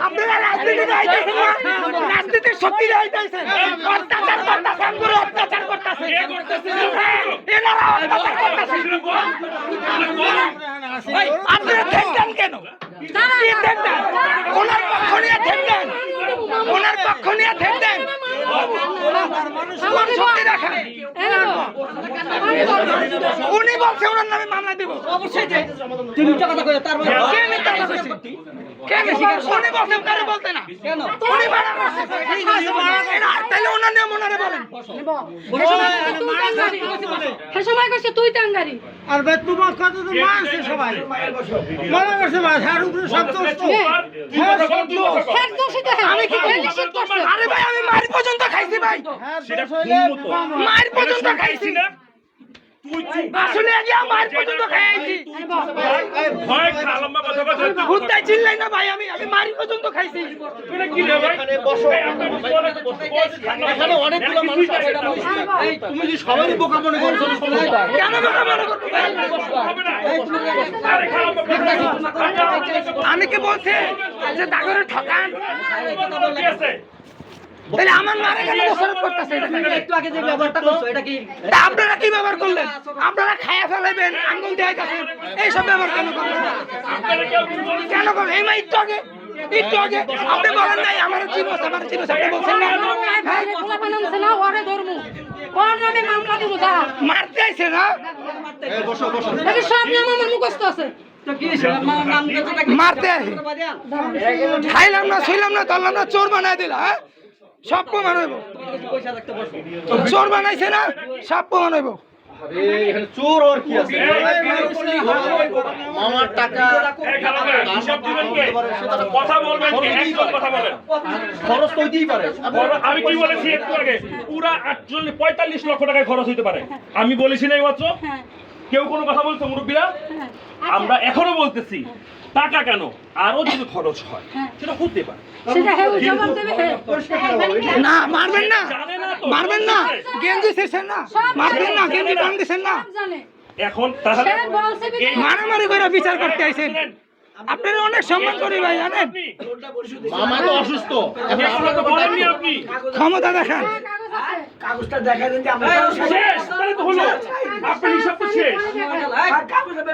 আপনারা রাজনীতির শক্তি আইতেছেন, অত্যাচার করতেছেন, পুরো অত্যাচার করতেছেন, এনারা অত্যাচার করতেছেন। আপনারা দেখতেন কেন? কি দেখতেন? ওনার পক্ষ নিয়ে দেখতেন, ওনার পক্ষ নিয়ে দেখতেন। শক্তি দেখান। উনি বলছে ওনার নামে মামলা দেব। অবশ্যই তুমি মিথ্যা কথা কইছো, তার মানে কে মিথ্যা কথা কইছে? কে মিথ্যা কথা? উনি বলছে, তারে বলতে না কেন? উনি মানা করছে, তাহলে ওনার নাম ওনারে বলেন। হে সময় কইছে তুই টাঙ্গারি আর ভাই তোমার কথা তো মানছে সবাই, মনে করছে ভাই হ্যাঁ উপরে সব দোষ তো হ্যাঁ দোষী তো হ্যাঁ আমি কি করি? নিষেধ করছে। আরে ভাই আমি মার পর্যন্ত খাইছি ভাই, মার পর্যন্ত খাইছি না। আসলে আজ আমার পর্যন্ত খাইছি, ভয় খালাম্মা কথা কথা হুত্তাই চিল্লাই না ভাই, আমি মারি পর্যন্ত খাইছি। এটা কি রে ভাই? এখানে বসো, এখানে অনেকগুলো মানুষ আছে। এই তুমি কি সবাই বোকা মনে করছো? কেন বোকা মনে করবো ভাই? হবে না। আরে খালাম্মা আমি কি বলছি যে দাগরে ঠকান? কি আছে? তাহলে আমার মারা কেন দোষারোপ করতেছে? একটু আগে যে ব্যবহারটা করছো এটা কি তা আপনারা কি ব্যবহার করলেন? আপনারা খায়া ফেলাইবেন, আঙ্গুল দেখাইতেছেন, এইসব ব্যবহার কেন করলেন? কেন করলেন? এই মা একটু আগে আপনি বলেন নাই আমার চিনোস, আপনি বলছেন না ভাই খোলা বানামছে না ওরে ধর্ম ওর নামে মামলা দিব দা মারতে আইছে না? দেখি সব নাম আমার মুখস্থ আছে তো কি নাম দিতে মারতে আইছে, খাইলাম না, শুইলাম না, ধরলাম না, চোর বানাই দিলা। হ্যাঁ, সব প্রমাণ হইব। চোর বানাইছে না, সব প্রমাণ হইব। এখানে চোর আর কি আছে? মামার টাকা এই খালাম্মা হিসাব দিবেন কে? কথা বলবেন কে? একদম কথা বলেন। খরচ তো হইতেই পারে। আমি কি বলেছি একটু আগে? পুরা 45 লক্ষ টাকায় খরচ হইতে পারে। আমি বলেছি না এইমাত্র? হ্যাঁ কেউ কোনো কথা বলছে মুরব্বীরা? হ্যাঁ আমরা এখনো বলতেছি টাকা কেন আরো যদি খরচ হয় হ্যাঁ। সেটা হতে পারে। সেটা হে জবাব দেবে হে না মারবেন না, জানে না তো, মারবেন না, গেঞ্জি শেষেন না, মারবেন না, গেঞ্জি টান দিছেন না। সব জানে এখন তাহলে সে বলছে এই মারামারি করে বিচার করতে আইছেন। আপনারা অনেক সম্মান করি ভাই, জানেন? আপনি মামা তো অসুস্থ। আপনারা তো বলেননি আপনি ক্ষমতা দেখান। কাগজ আছে শেষ তাহলে তো হলো আপনার হিসাব তো শেষ।